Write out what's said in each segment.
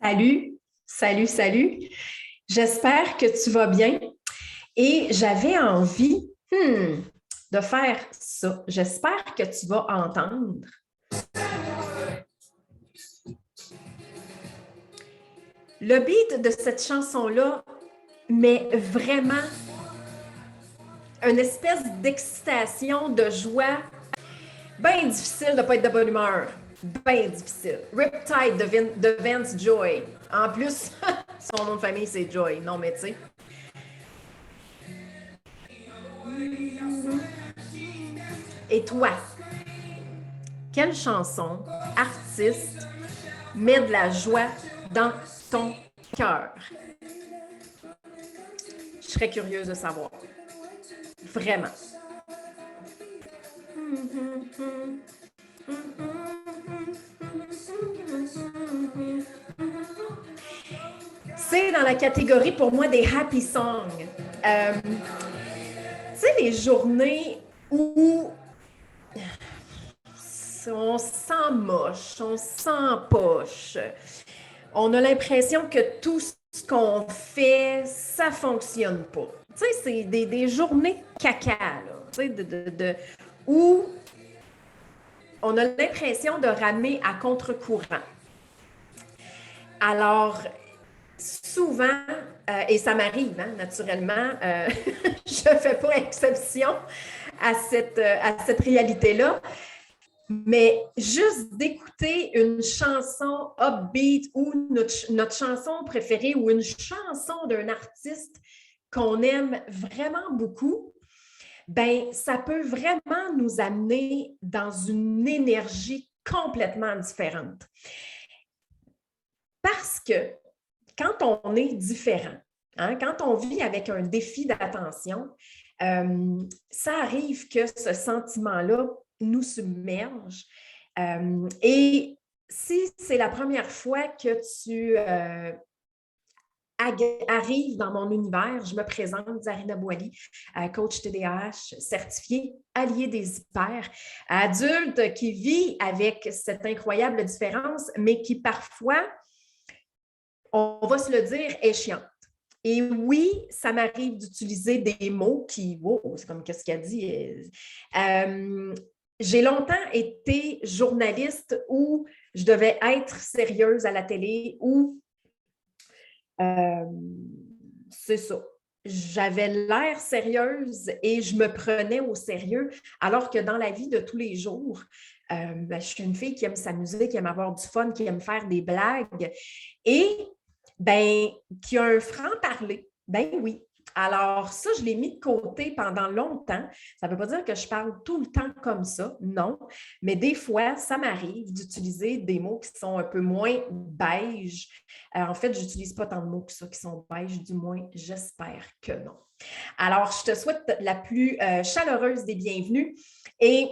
Salut, salut, salut. J'espère que tu vas bien et j'avais envie de faire ça. J'espère que tu vas entendre. Le beat de cette chanson-là met vraiment une espèce d'excitation, de joie. Bien difficile de ne pas être de bonne humeur. Bien difficile. Riptide de Vance Joy. En plus, son nom de famille, c'est Joy. Non, mais tu sais. Et toi, quelle chanson, artiste, met de la joie dans ton cœur? Je serais curieuse de savoir. Vraiment. C'est dans la catégorie pour moi des happy songs. Tu sais, les journées où on se sent moche, on se sent poche. On a l'impression que tout ce qu'on fait, ça ne fonctionne pas. Tu sais, c'est des journées de caca, là, tu sais, où on a l'impression de ramer à contre-courant. Alors, souvent, et ça m'arrive, hein, naturellement, je ne fais pas exception à cette réalité-là, mais juste d'écouter une chanson upbeat ou notre chanson préférée ou une chanson d'un artiste qu'on aime vraiment beaucoup, ben ça peut vraiment nous amener dans une énergie complètement différente. Parce que quand on est différent, hein, quand on vit avec un défi d'attention, ça arrive que ce sentiment-là nous submerge. Et si c'est la première fois que tu arrives dans mon univers, je me présente, Zarina Boily, coach TDAH, certifiée, alliée des hyper, adulte qui vit avec cette incroyable différence, mais qui parfois, on va se le dire, est chiante. Et oui, ça m'arrive d'utiliser des mots qui, wow, c'est comme qu'est-ce qu'elle dit. J'ai longtemps été journaliste où je devais être sérieuse à la télé, où c'est ça. J'avais l'air sérieuse et je me prenais au sérieux, alors que dans la vie de tous les jours, je suis une fille qui aime s'amuser, qui aime avoir du fun, qui aime faire des blagues et qui a un franc-parler. Ben oui. Alors, ça, je l'ai mis de côté pendant longtemps. Ça ne veut pas dire que je parle tout le temps comme ça, non. Mais des fois, ça m'arrive d'utiliser des mots qui sont un peu moins beige. En fait, je n'utilise pas tant de mots que ça qui sont beige, du moins, j'espère que non. Alors, je te souhaite la plus chaleureuse des bienvenues. Et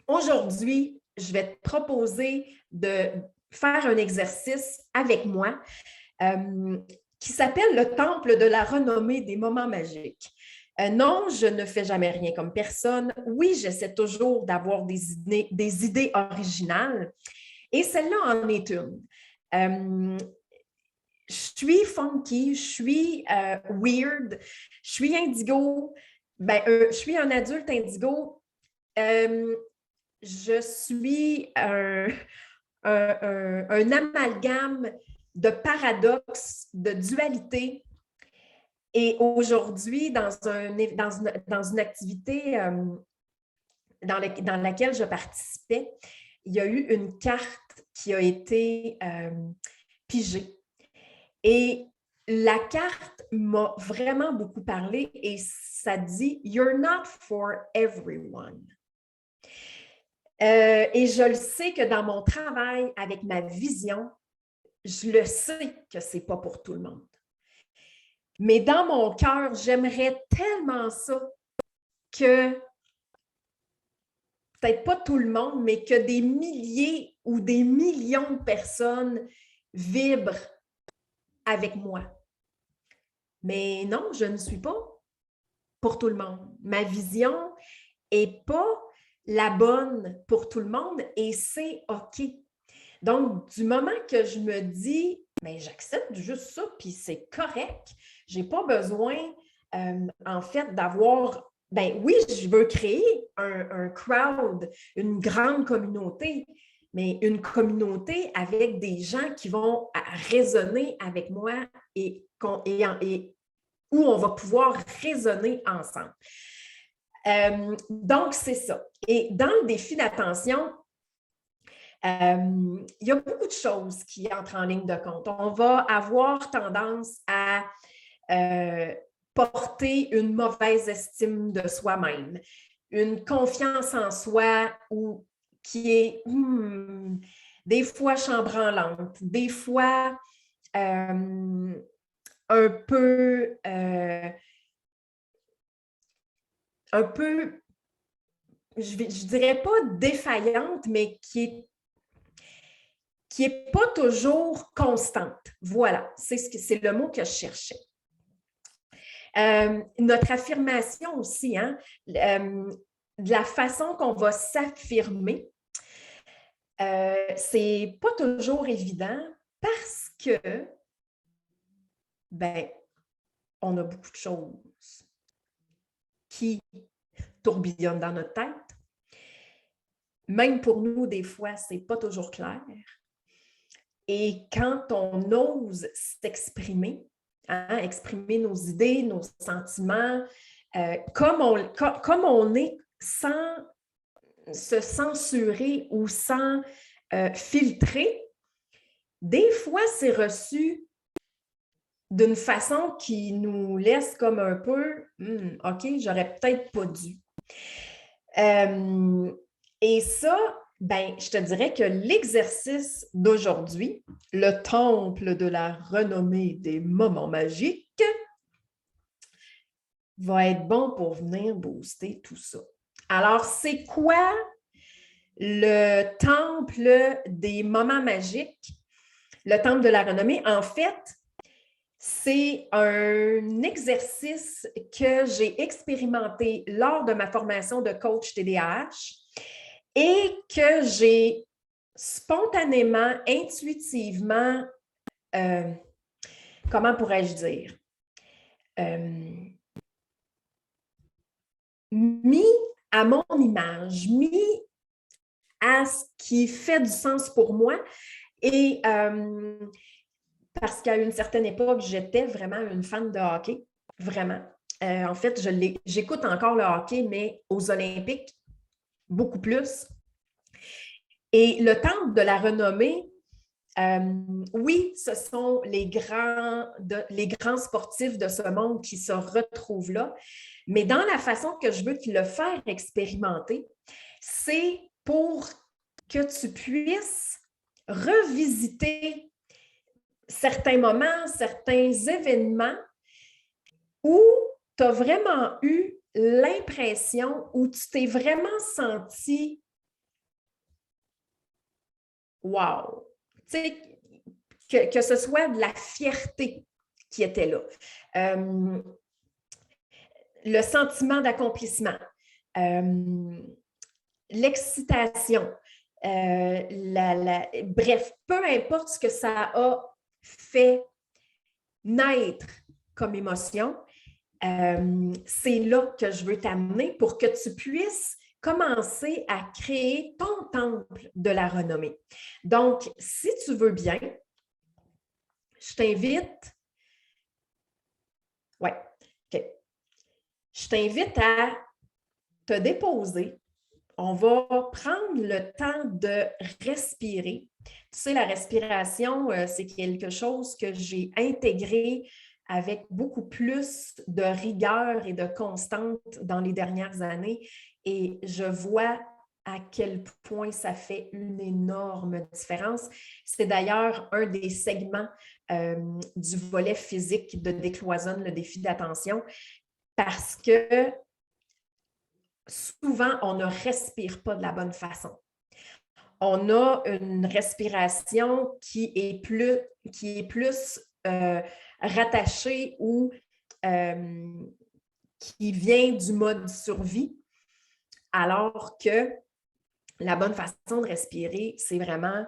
aujourd'hui, je vais te proposer de faire un exercice avec moi qui s'appelle le temple de la renommée des moments magiques. Non, je ne fais jamais rien comme personne. Oui, j'essaie toujours d'avoir des idées originales. Et celle-là en est une. Je suis funky, je suis weird, je suis indigo. Je suis un adulte indigo. Je suis un amalgame de paradoxes, de dualité. Et aujourd'hui, dans une activité dans laquelle je participais, il y a eu une carte qui a été pigée. Et la carte m'a vraiment beaucoup parlé et ça dit « You're not for everyone ». Et je le sais que dans mon travail, avec ma vision, je le sais que ce n'est pas pour tout le monde. Mais dans mon cœur, j'aimerais tellement ça que, peut-être pas tout le monde, mais que des milliers ou des millions de personnes vibrent avec moi. Mais non, je ne suis pas pour tout le monde. Ma vision n'est pas la bonne pour tout le monde et c'est OK. Donc, du moment que je me dis, mais j'accepte juste ça, puis c'est correct, je n'ai pas besoin, en fait, d'avoir, ben oui, je veux créer un crowd, une grande communauté, mais une communauté avec des gens qui vont résonner avec moi et où on va pouvoir raisonner ensemble. Donc, c'est ça. Et dans le défi d'attention, il y a beaucoup de choses qui entrent en ligne de compte. On va avoir tendance à porter une mauvaise estime de soi-même, une confiance en soi qui est des fois chambranlante, des fois un peu je dirais pas défaillante, mais qui est pas toujours constante. Voilà, c'est le mot que je cherchais. Notre affirmation aussi, hein, de la façon qu'on va s'affirmer, c'est pas toujours évident parce que, ben, on a beaucoup de choses qui tourbillonnent dans notre tête. Même pour nous, des fois, c'est pas toujours clair. Et quand on ose s'exprimer, hein, exprimer nos idées, nos sentiments, comme on est sans se censurer ou sans filtrer, des fois, c'est reçu d'une façon qui nous laisse comme un peu « OK, j'aurais peut-être pas dû ». Et ça, ben, je te dirais que l'exercice d'aujourd'hui, le temple de la renommée des moments magiques, va être bon pour venir booster tout ça. Alors, c'est quoi le temple des moments magiques? Le temple de la renommée, en fait, c'est un exercice que j'ai expérimenté lors de ma formation de coach TDAH et que j'ai spontanément, intuitivement, comment pourrais-je dire, mis à mon image, mis à ce qui fait du sens pour moi. Et parce qu'à une certaine époque, j'étais vraiment une fan de hockey, vraiment. En fait, j'écoute encore le hockey, mais aux Olympiques, beaucoup plus. Et le temple de la renommée, oui, ce sont les grands sportifs de ce monde qui se retrouvent là, mais dans la façon que je veux te le faire expérimenter, c'est pour que tu puisses revisiter certains moments, certains événements où tu as vraiment eu l'impression, où tu t'es vraiment senti wow! Tu sais, que ce soit de la fierté qui était là, le sentiment d'accomplissement, l'excitation, bref, peu importe ce que ça a fait naître comme émotion, c'est là que je veux t'amener pour que tu puisses commencer à créer ton temple de la renommée. Donc, si tu veux bien, je t'invite, je t'invite à te déposer. On va prendre le temps de respirer. Tu sais, la respiration, c'est quelque chose que j'ai intégré avec beaucoup plus de rigueur et de constante dans les dernières années. Et je vois à quel point ça fait une énorme différence. C'est d'ailleurs un des segments du volet physique de Décloisonne, le défi d'attention, parce que souvent, on ne respire pas de la bonne façon. On a une respiration qui est plus rattachée ou qui vient du mode survie, alors que la bonne façon de respirer, c'est vraiment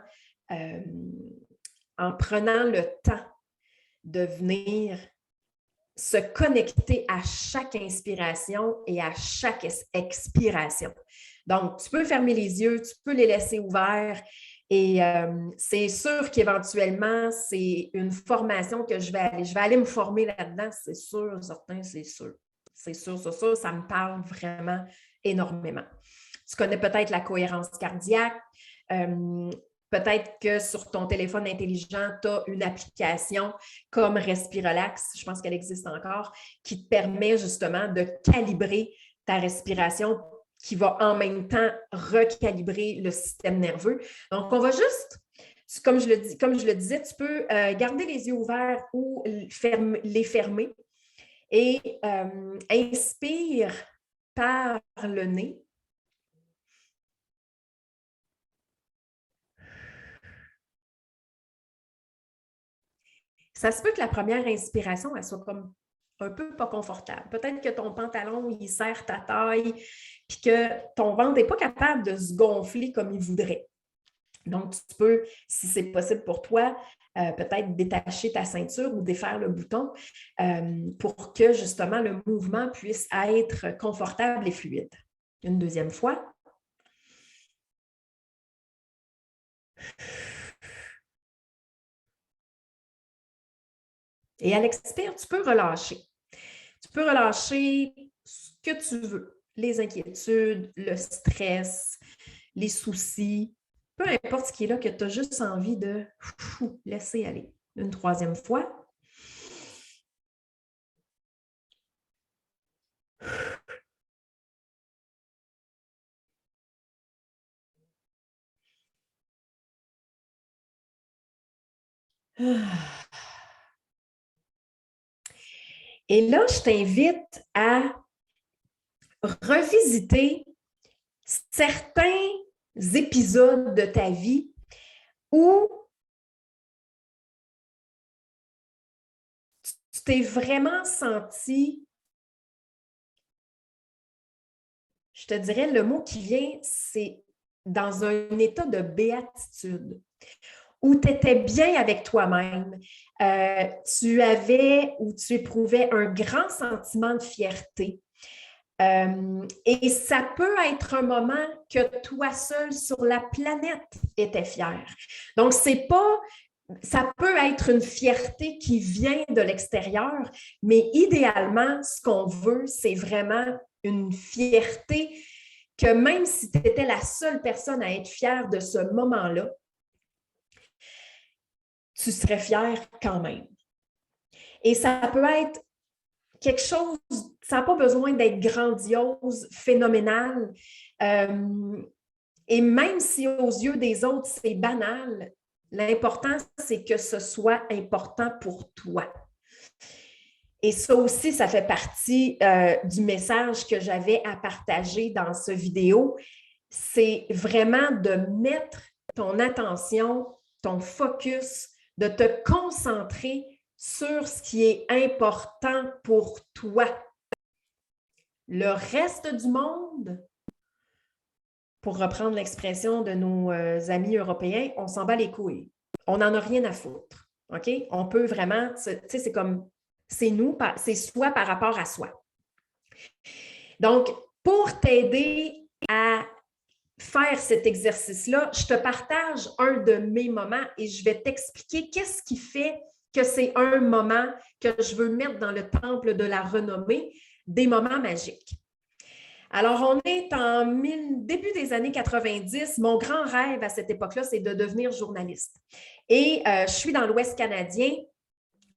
en prenant le temps de venir se connecter à chaque inspiration et à chaque expiration. Donc, tu peux fermer les yeux, tu peux les laisser ouverts et c'est sûr qu'éventuellement, c'est une formation que je vais aller me former là-dedans, c'est sûr, certain, c'est sûr. C'est sûr, ça me parle vraiment énormément. Tu connais peut-être la cohérence cardiaque. Peut-être que sur ton téléphone intelligent, tu as une application comme Respirelax, je pense qu'elle existe encore, qui te permet justement de calibrer ta respiration qui va en même temps recalibrer le système nerveux. Donc, on va juste, comme je le disais, tu peux garder les yeux ouverts ou les fermer et inspire par le nez. Ça se peut que la première inspiration, elle soit comme un peu pas confortable. Peut-être que ton pantalon, il serre ta taille, puis que ton ventre n'est pas capable de se gonfler comme il voudrait. Donc, tu peux, si c'est possible pour toi, peut-être détacher ta ceinture ou défaire le bouton pour que justement le mouvement puisse être confortable et fluide. Une deuxième fois. Et à l'expire, tu peux relâcher. Tu peux relâcher ce que tu veux, les inquiétudes, le stress, les soucis, peu importe ce qui est là, que tu as juste envie de laisser aller. Une troisième fois. Et là, je t'invite à revisiter certains épisodes de ta vie où tu t'es vraiment senti, je te dirais, le mot qui vient, c'est dans un état de béatitude, où tu étais bien avec toi-même, tu avais ou tu éprouvais un grand sentiment de fierté. Et ça peut être un moment que toi seul sur la planète étais fier. Donc, ça peut être une fierté qui vient de l'extérieur, mais idéalement, ce qu'on veut, c'est vraiment une fierté que même si tu étais la seule personne à être fière de ce moment-là, tu serais fier quand même. Et ça peut être quelque chose, ça n'a pas besoin d'être grandiose, phénoménal. Et même si aux yeux des autres, c'est banal, l'important, c'est que ce soit important pour toi. Et ça aussi, ça fait partie du message que j'avais à partager dans ce vidéo. C'est vraiment de mettre ton attention, ton focus, de te concentrer sur ce qui est important pour toi. Le reste du monde, pour reprendre l'expression de nos amis européens, on s'en bat les couilles. On n'en a rien à foutre. OK? On peut vraiment, tu sais, c'est comme, c'est nous, c'est soi par rapport à soi. Donc, pour t'aider à faire cet exercice-là, je te partage un de mes moments et je vais t'expliquer qu'est-ce qui fait que c'est un moment que je veux mettre dans le temple de la renommée, des moments magiques. Alors, on est en début des années 90. Mon grand rêve à cette époque-là, c'est de devenir journaliste. Et je suis dans l'Ouest canadien.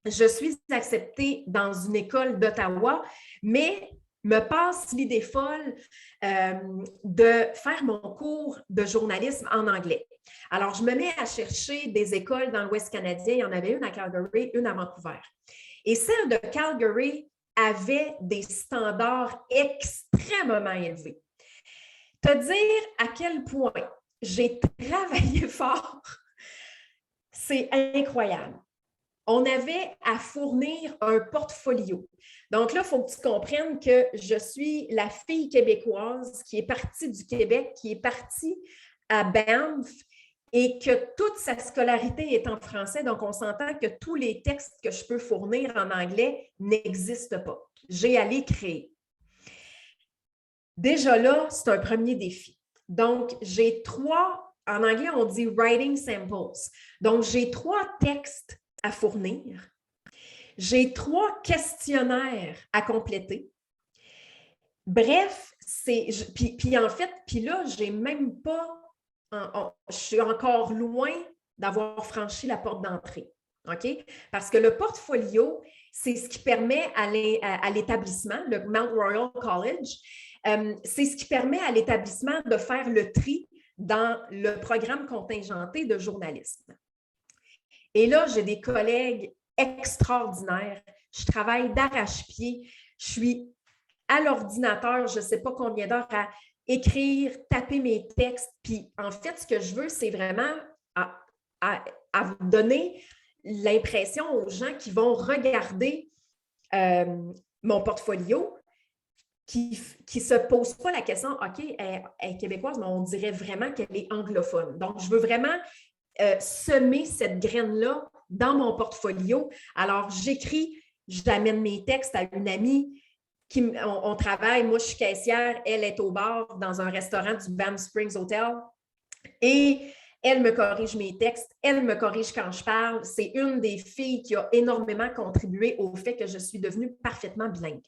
Je suis acceptée dans une école d'Ottawa, mais me passe l'idée folle de faire mon cours de journalisme en anglais. Alors, je me mets à chercher des écoles dans l'Ouest canadien. Il y en avait une à Calgary, une à Vancouver. Et celle de Calgary avait des standards extrêmement élevés. Te dire à quel point j'ai travaillé fort, c'est incroyable. On avait à fournir un portfolio. Donc là, il faut que tu comprennes que je suis la fille québécoise qui est partie du Québec, qui est partie à Banff et que toute sa scolarité est en français. Donc, on s'entend que tous les textes que je peux fournir en anglais n'existent pas. J'ai à les créer. Déjà là, c'est un premier défi. Donc, j'ai 3, en anglais, on dit writing samples. Donc, j'ai 3 textes à fournir. J'ai 3 questionnaires à compléter. Bref, puis en fait, puis là, j'ai même pas, je suis encore loin d'avoir franchi la porte d'entrée. OK? Parce que le portfolio, c'est ce qui permet à l'établissement, le Mount Royal College, c'est ce qui permet à l'établissement de faire le tri dans le programme contingenté de journalisme. Et là, j'ai des collègues extraordinaires. Je travaille d'arrache-pied. Je suis à l'ordinateur, je ne sais pas combien d'heures à écrire, taper mes textes. Puis en fait, ce que je veux, c'est vraiment à vous donner l'impression aux gens qui vont regarder mon portfolio, qui ne se posent pas la question, OK, elle est québécoise, mais on dirait vraiment qu'elle est anglophone. Donc, je veux vraiment semer cette graine-là dans mon portfolio. Alors, j'écris, j'amène mes textes à une amie. On travaille, moi je suis caissière, elle est au bar dans un restaurant du Banff Springs Hotel et elle me corrige mes textes, elle me corrige quand je parle. C'est une des filles qui a énormément contribué au fait que je suis devenue parfaitement bilingue.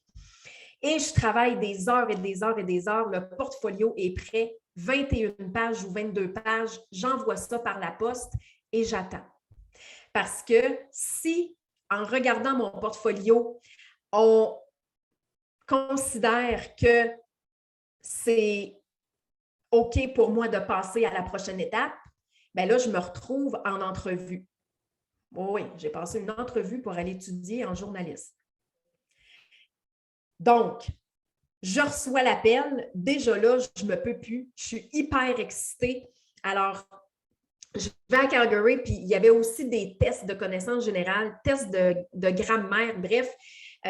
Et je travaille des heures et des heures et des heures. Le portfolio est prêt, 21 pages ou 22 pages. J'envoie ça par la poste et j'attends. Parce que si, en regardant mon portfolio, on considère que c'est OK pour moi de passer à la prochaine étape, bien là, je me retrouve en entrevue. Oui, j'ai passé une entrevue pour aller étudier en journalisme. Donc, je reçois l'appel. Déjà là, je ne me peux plus. Je suis hyper excitée. Alors, je vais à Calgary, puis il y avait aussi des tests de connaissances générales, tests de grammaire, bref.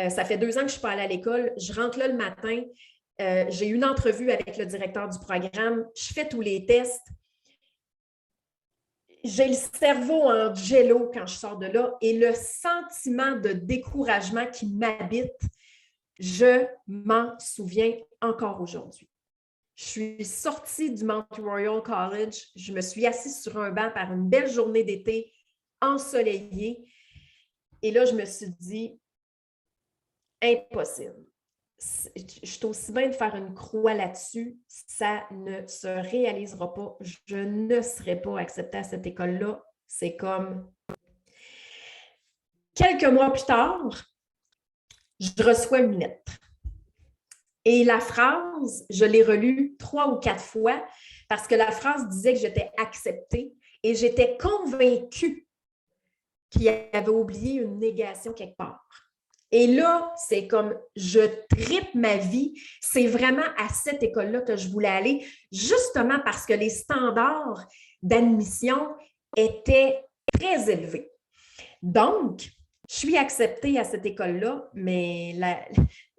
Ça fait 2 ans que je ne suis pas allée à l'école. Je rentre là le matin. J'ai une entrevue avec le directeur du programme. Je fais tous les tests. J'ai le cerveau en jello quand je sors de là et le sentiment de découragement qui m'habite, je m'en souviens encore aujourd'hui. Je suis sortie du Mount Royal College. Je me suis assise sur un banc par une belle journée d'été ensoleillée. Et là, je me suis dit, impossible. Je suis aussi bien de faire une croix là-dessus. Ça ne se réalisera pas. Je ne serai pas acceptée à cette école-là. C'est comme... Quelques mois plus tard, je reçois une lettre. Et la phrase, je l'ai relue 3 ou 4 fois parce que la phrase disait que j'étais acceptée et j'étais convaincue qu'il avait oublié une négation quelque part. Et là, c'est comme je tripe ma vie. C'est vraiment à cette école-là que je voulais aller, justement parce que les standards d'admission étaient très élevés. Donc, je suis acceptée à cette école-là, mais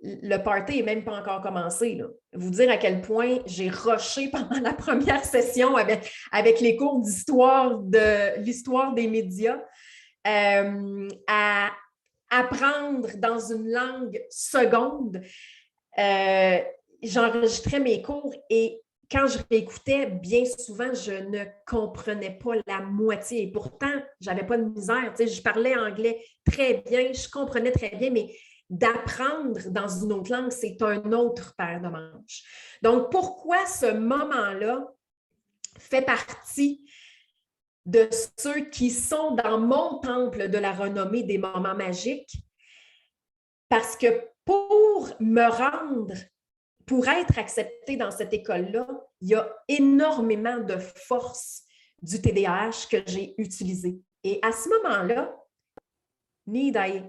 le party n'est même pas encore commencé. Là. Vous dire à quel point j'ai rushé pendant la première session avec les cours d'histoire de l'histoire des médias à apprendre dans une langue seconde. J'enregistrais mes cours et quand je réécoutais, bien souvent, je ne comprenais pas la moitié. Et pourtant, je n'avais pas de misère. Tu sais, je parlais anglais très bien, je comprenais très bien, mais d'apprendre dans une autre langue, c'est un autre paire de manches. Donc, pourquoi ce moment-là fait partie de ceux qui sont dans mon temple de la renommée des moments magiques? Parce que pour me rendre, pour être acceptée dans cette école-là, il y a énormément de force du TDAH que j'ai utilisé. Et à ce moment-là, need I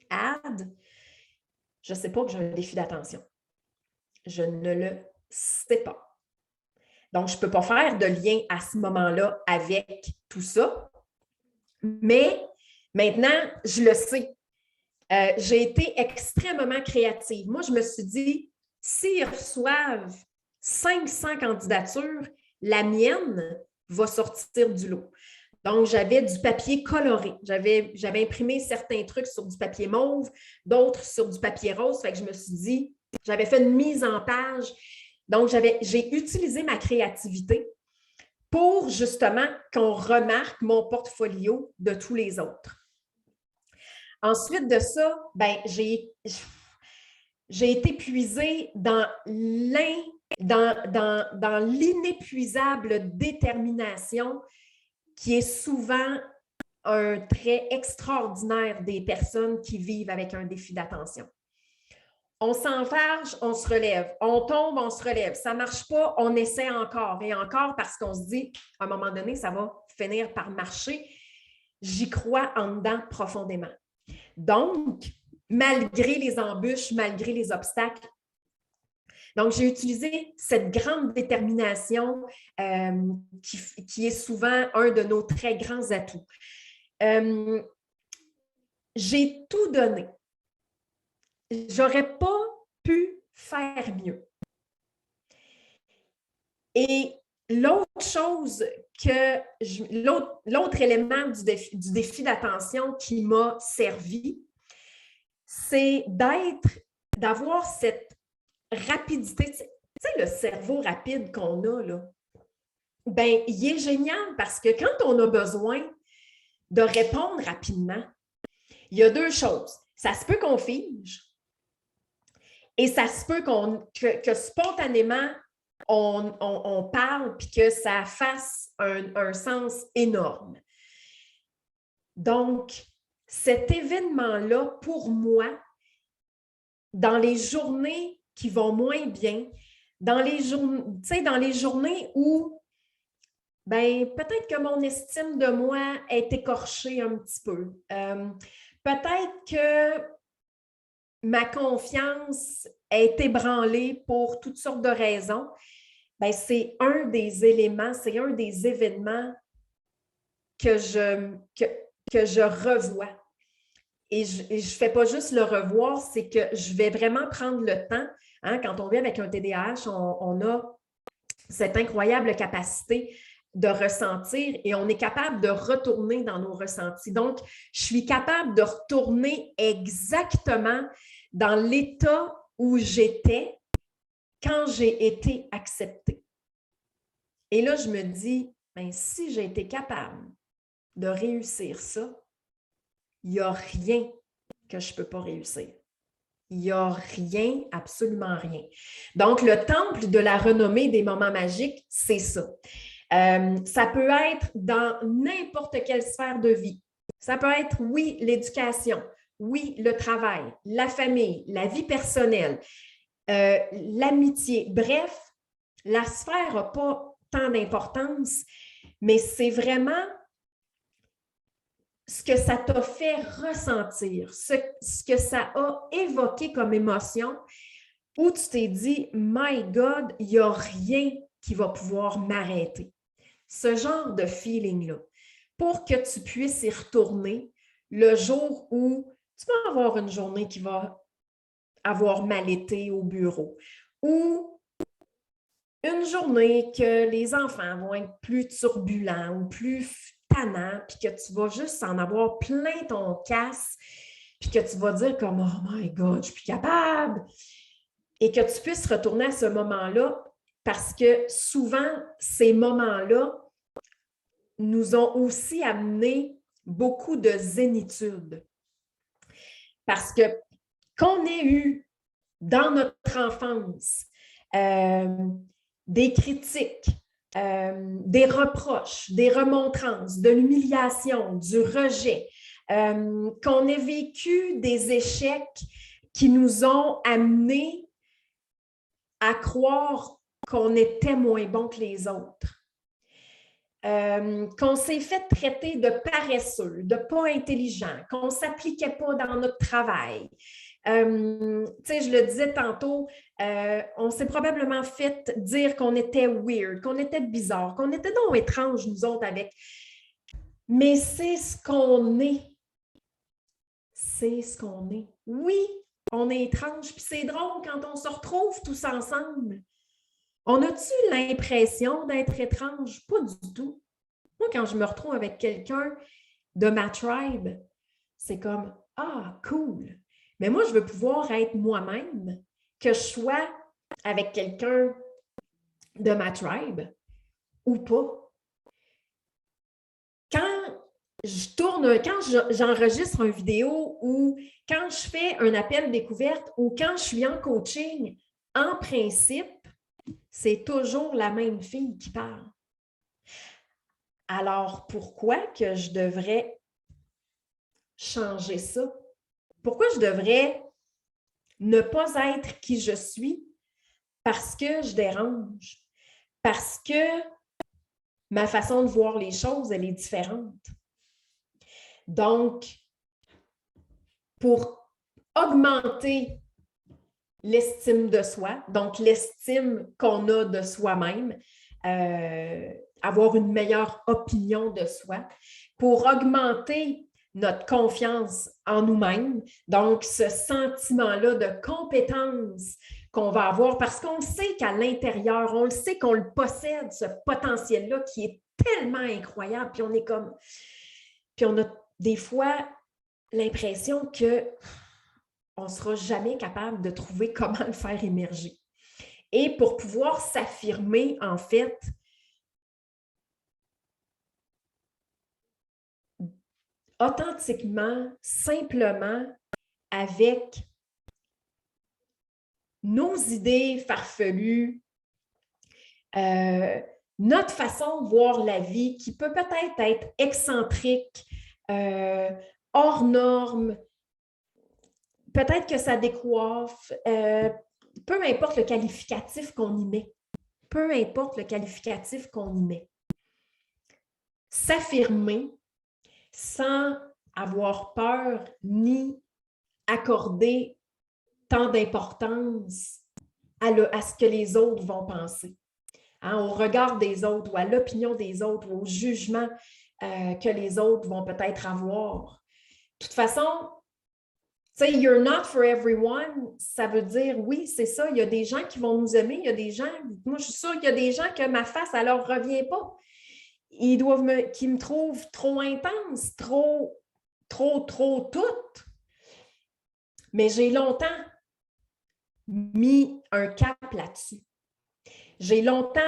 add, je ne sais pas que j'ai un défi d'attention. Je ne le sais pas. Donc, je ne peux pas faire de lien à ce moment-là avec tout ça. Mais maintenant, je le sais. J'ai été extrêmement créative. Moi, je me suis dit, s'ils reçoivent 500 candidatures, la mienne, va sortir du lot. Donc, j'avais du papier coloré. J'avais imprimé certains trucs sur du papier mauve, d'autres sur du papier rose. Fait que je me suis dit, j'avais fait une mise en page. Donc, j'ai utilisé ma créativité pour justement qu'on remarque mon portfolio de tous les autres. Ensuite de ça, ben, j'ai été puisée dans l'inépuisable détermination qui est souvent un trait extraordinaire des personnes qui vivent avec un défi d'attention. On s'enfarge, on se relève. On tombe, on se relève. Ça ne marche pas, on essaie encore et encore parce qu'on se dit, à un moment donné, ça va finir par marcher. J'y crois en dedans profondément. Donc, malgré les embûches, malgré les obstacles, donc, j'ai utilisé cette grande détermination qui est souvent un de nos très grands atouts. J'ai tout donné. J'aurais pas pu faire mieux. Et l'autre chose l'autre élément du défi d'attention qui m'a servi, c'est d'avoir cette rapidité. Tu sais, le cerveau rapide qu'on a, là, ben, il est génial parce que quand on a besoin de répondre rapidement, il y a deux choses. Ça se peut qu'on fige et ça se peut que spontanément, on parle puis que ça fasse un sens énorme. Donc, cet événement-là, pour moi, dans les journées qui vont moins bien, dans les journées où ben, peut-être que mon estime de moi est écorchée un petit peu. Peut-être que ma confiance est ébranlée pour toutes sortes de raisons. Ben, c'est un des éléments, c'est un des événements que je revois. Et je ne fais pas juste le revoir, c'est que je vais vraiment prendre le temps. Hein, quand on vit avec un TDAH, on a cette incroyable capacité de ressentir et on est capable de retourner dans nos ressentis. Donc, je suis capable de retourner exactement dans l'état où j'étais quand j'ai été acceptée. Et là, je me dis, ben, si j'ai été capable de réussir ça, il n'y a rien que je ne peux pas réussir. Il n'y a rien, absolument rien. Donc, le temple de la renommée des moments magiques, c'est ça. Ça peut être dans n'importe quelle sphère de vie. Ça peut être, oui, l'éducation, oui, le travail, la famille, la vie personnelle, l'amitié. Bref, la sphère n'a pas tant d'importance, mais c'est vraiment ce que ça t'a fait ressentir, ce que ça a évoqué comme émotion, où tu t'es dit, my God, il n'y a rien qui va pouvoir m'arrêter. Ce genre de feeling-là, pour que tu puisses y retourner le jour où tu vas avoir une journée qui va avoir mal été au bureau, ou une journée que les enfants vont être plus turbulents ou plus tannants, puis que tu vas juste en avoir plein ton casse, puis que tu vas dire comme « Oh my God, je suis plus capable », et que tu puisses retourner à ce moment-là, parce que souvent, ces moments-là nous ont aussi amené beaucoup de zénitude. Parce que qu'on ait eu dans notre enfance des critiques, des reproches, des remontrances, de l'humiliation, du rejet, qu'on ait vécu des échecs qui nous ont amenés à croire qu'on était moins bon que les autres. Qu'on s'est fait traiter de paresseux, de pas intelligent, qu'on ne s'appliquait pas dans notre travail. Tu sais, je le disais tantôt, on s'est probablement fait dire qu'on était weird, qu'on était bizarre, qu'on était donc étrange, nous autres, avec. Mais c'est ce qu'on est. C'est ce qu'on est. Oui, on est étrange, puis c'est drôle quand on se retrouve tous ensemble. On a-tu l'impression d'être étrange? Pas du tout. Moi, quand je me retrouve avec quelqu'un de ma tribe, c'est comme ah, cool. Mais moi, je veux pouvoir être moi-même, que je sois avec quelqu'un de ma tribe ou pas. Quand j'enregistre une vidéo ou quand je fais un appel découverte ou quand je suis en coaching, en principe, c'est toujours la même fille qui parle. Alors, pourquoi que je devrais changer ça? Pourquoi je devrais ne pas être qui je suis parce que je dérange? Parce que ma façon de voir les choses, elle est différente. Donc, pour augmenter l'estime de soi, donc l'estime qu'on a de soi-même, avoir une meilleure opinion de soi, pour augmenter notre confiance en nous-mêmes, donc ce sentiment-là de compétence qu'on va avoir, parce qu'on sait qu'à l'intérieur, on le sait qu'on le possède, ce potentiel-là qui est tellement incroyable, puis on est comme... Puis on a des fois l'impression qu'on ne sera jamais capable de trouver comment le faire émerger. Et pour pouvoir s'affirmer, en fait, authentiquement, simplement, avec nos idées farfelues, notre façon de voir la vie qui peut peut-être être excentrique, hors norme, peut-être que ça décoiffe, peu importe le qualificatif qu'on y met. Peu importe le qualificatif qu'on y met. S'affirmer sans avoir peur ni accorder tant d'importance à ce que les autres vont penser, hein, au regard des autres ou à l'opinion des autres ou au jugement que les autres vont peut-être avoir. De toute façon, tu sais, you're not for everyone, ça veut dire, oui, c'est ça, il y a des gens qui vont nous aimer, il y a des gens, moi je suis sûre qu'il y a des gens que ma face, elle leur revient pas. Ils doivent qui me trouvent trop intense, trop toute. Mais j'ai longtemps mis un cap là-dessus. J'ai longtemps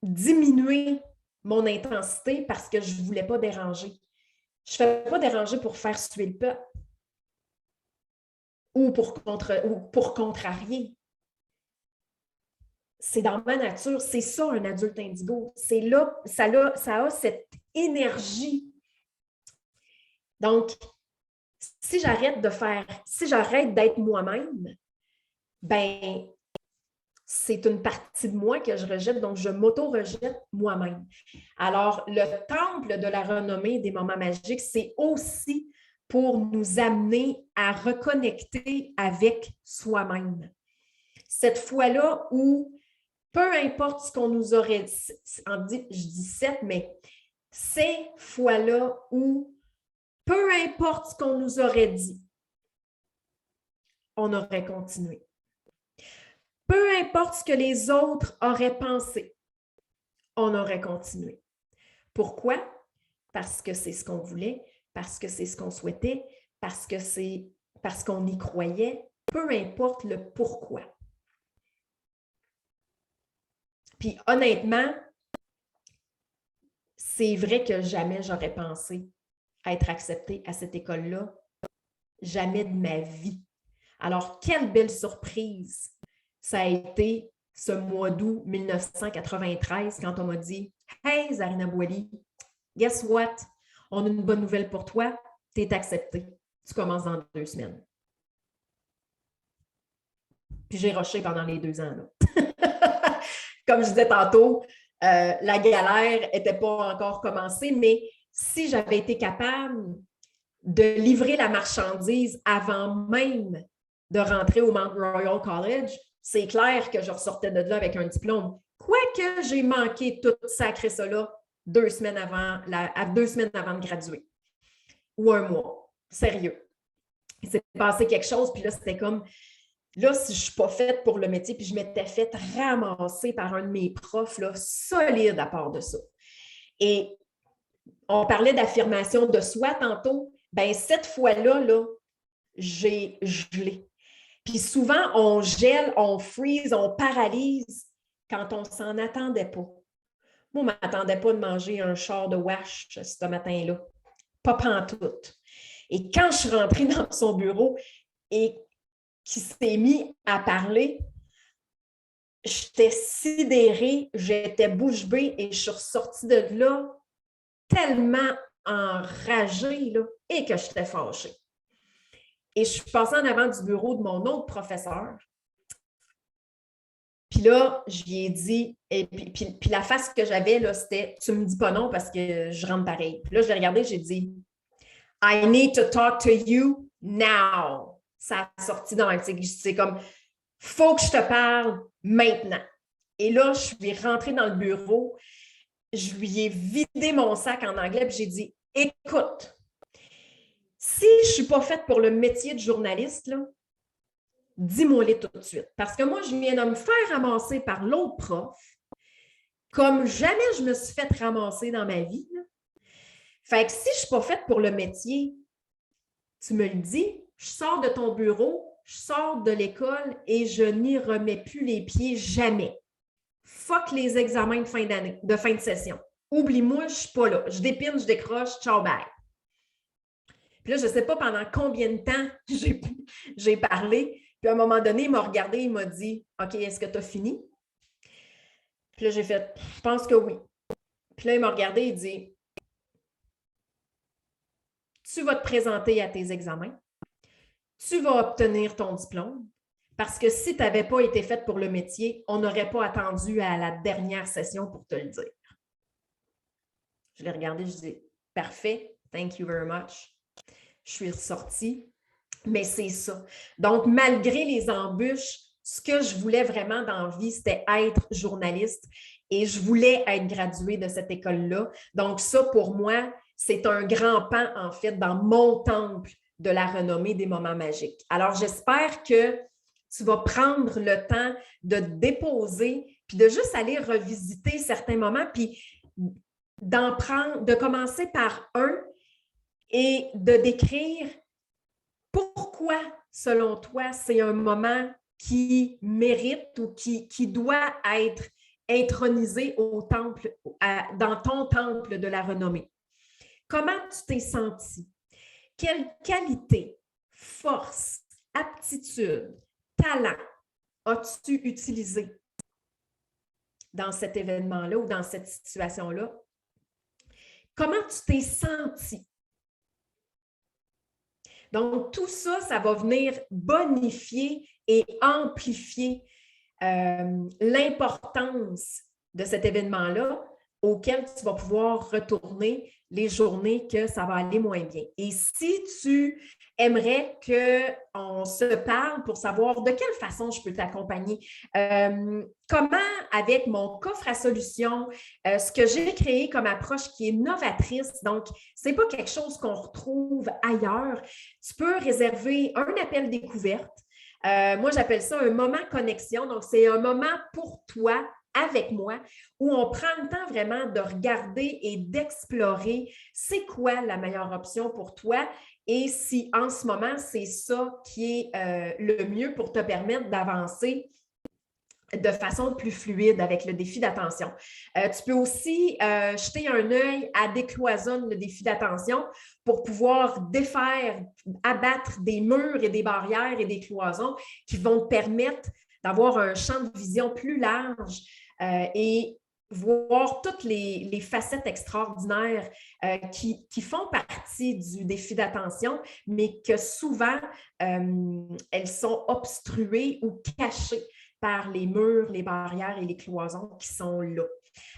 diminué mon intensité parce que je ne voulais pas déranger. Je ne fais pas déranger pour faire suer le peuple ou pour contrarier. C'est dans ma nature, c'est ça un adulte indigo. C'est là, ça a cette énergie. Donc, si j'arrête d'être moi-même, ben c'est une partie de moi que je rejette, donc je m'auto-rejette moi-même. Alors, le temple de la renommée des moments magiques, c'est aussi pour nous amener à reconnecter avec soi-même. Cette fois-là où, peu importe ce qu'on nous aurait dit, je dis 7, mais ces fois-là où, peu importe ce qu'on nous aurait dit, on aurait continué. Peu importe ce que les autres auraient pensé, on aurait continué. Pourquoi? Parce que c'est ce qu'on voulait, parce que c'est ce qu'on souhaitait, parce qu'on y croyait, peu importe le pourquoi. Puis honnêtement, c'est vrai que jamais j'aurais pensé être acceptée à cette école-là, jamais de ma vie. Alors, quelle belle surprise ça a été ce mois d'août 1993 quand on m'a dit « Hey, Zarina Boily, guess what? On a une bonne nouvelle pour toi, tu es acceptée. Tu commences dans 2 semaines. » Puis j'ai rushé pendant les 2 ans. Là. Comme je disais tantôt, la galère n'était pas encore commencée, mais si j'avais été capable de livrer la marchandise avant même de rentrer au Mount Royal College, c'est clair que je ressortais de là avec un diplôme. Quoique j'ai manqué tout sacré ça là 2 semaines avant de graduer. Ou 1 mois. Sérieux. Il s'est passé quelque chose, puis là, c'était comme Là, si je ne suis pas faite pour le métier, puis je m'étais faite ramasser par un de mes profs, là, solide à part de ça. Et on parlait d'affirmation de soi tantôt. Bien, cette fois-là, là, j'ai gelé. Puis souvent, on gèle, on freeze, on paralyse quand on ne s'en attendait pas. Moi, je ne m'attendais pas de manger un char de wash ce matin-là. Pas pantoute. Et quand je suis rentrée dans son bureau et qu'il s'est mis à parler, j'étais sidérée, j'étais bouche bée et je suis ressortie de là tellement enragée là, et que j'étais fâchée. Et je suis passée en avant du bureau de mon autre professeur. Puis là, je lui ai dit, et puis la face que j'avais, là, c'était « Tu me dis pas non parce que je rentre pareil. » Puis là, je l'ai regardé, j'ai dit « I need to talk to you now. » Ça a sorti dans un tigre. C'est comme « Faut que je te parle maintenant. » Et là, je suis rentrée dans le bureau, je lui ai vidé mon sac en anglais, puis j'ai dit « Écoute, si je ne suis pas faite pour le métier de journaliste, là, dis-moi-les tout de suite. Parce que moi, je viens de me faire ramasser par l'autre prof, comme jamais je me suis fait ramasser dans ma vie. Là. Fait que si je ne suis pas faite pour le métier, tu me le dis, je sors de ton bureau, je sors de l'école et je n'y remets plus les pieds jamais. Fuck les examens de fin d'année, de fin de session. Oublie-moi, je ne suis pas là. Je dépine, je décroche, ciao, bye. Puis là, je ne sais pas pendant combien de temps j'ai parlé. Puis à un moment donné, il m'a regardé, il m'a dit « OK, est-ce que tu as fini? » Puis là, j'ai fait « Je pense que oui. » Puis là, il m'a regardé, il dit « Tu vas te présenter à tes examens. Tu vas obtenir ton diplôme. Parce que si tu n'avais pas été faite pour le métier, on n'aurait pas attendu à la dernière session pour te le dire. » Je l'ai regardé, je dis « Parfait, thank you very much. » Je suis ressortie. Mais c'est ça. Donc, malgré les embûches, ce que je voulais vraiment dans la vie, c'était être journaliste et je voulais être graduée de cette école-là. Donc, ça, pour moi, c'est un grand pan, en fait, dans mon temple de la renommée des moments magiques. Alors, j'espère que tu vas prendre le temps de te déposer puis de juste aller revisiter certains moments puis de commencer par un et de décrire pourquoi, selon toi, c'est un moment qui mérite ou qui doit être intronisé au temple, dans ton temple de la renommée? Comment tu t'es senti? Quelle qualité, force, aptitude, talent as-tu utilisé dans cet événement-là ou dans cette situation-là? Comment tu t'es senti? Donc, tout ça, ça va venir bonifier et amplifier l'importance de cet événement-là auquel tu vas pouvoir retourner les journées que ça va aller moins bien. Et si tu aimerais qu'on se parle pour savoir de quelle façon je peux t'accompagner, comment, avec mon coffre à solutions, ce que j'ai créé comme approche qui est novatrice, donc ce n'est pas quelque chose qu'on retrouve ailleurs, tu peux réserver un appel découverte. Moi, j'appelle ça un moment connexion. Donc, c'est un moment pour toi, avec moi, où on prend le temps vraiment de regarder et d'explorer c'est quoi la meilleure option pour toi et si en ce moment, c'est ça qui est le mieux pour te permettre d'avancer de façon plus fluide avec le défi d'attention. Tu peux aussi jeter un œil à Décloisonne, le défi d'attention, pour pouvoir défaire, abattre des murs et des barrières et des cloisons qui vont te permettre d'avoir un champ de vision plus large et voir toutes les facettes extraordinaires qui font partie du défi d'attention, mais que souvent, elles sont obstruées ou cachées par les murs, les barrières et les cloisons qui sont là.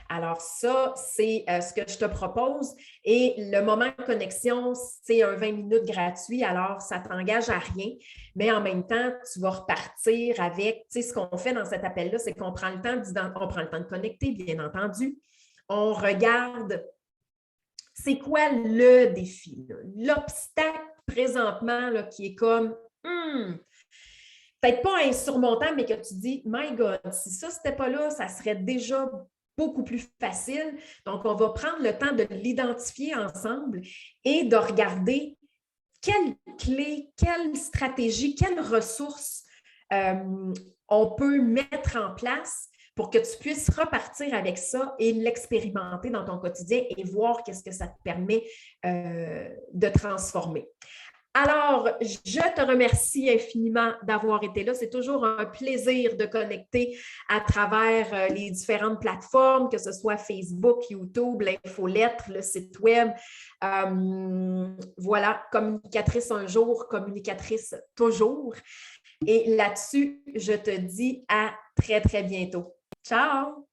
Alors ça, c'est ce que je te propose. Et le moment de connexion, c'est un 20 minutes gratuit, alors ça ne t'engage à rien. Mais en même temps, tu vas repartir avec, tu sais, ce qu'on fait dans cet appel-là, c'est qu'on prend le temps de connecter, bien entendu. On regarde, c'est quoi le défi, l'obstacle présentement là, qui est comme, peut-être pas insurmontable, mais que tu dis, My God, si ça, c'était pas là, ça serait déjà beaucoup plus facile. Donc, on va prendre le temps de l'identifier ensemble et de regarder quelles clés, quelles stratégies, quelles ressources on peut mettre en place pour que tu puisses repartir avec ça et l'expérimenter dans ton quotidien et voir qu'est-ce que ça te permet de transformer. Alors, je te remercie infiniment d'avoir été là. C'est toujours un plaisir de connecter à travers les différentes plateformes, que ce soit Facebook, YouTube, l'infolettre, le site web. Voilà, communicatrice un jour, communicatrice toujours. Et là-dessus, je te dis à très, très bientôt. Ciao!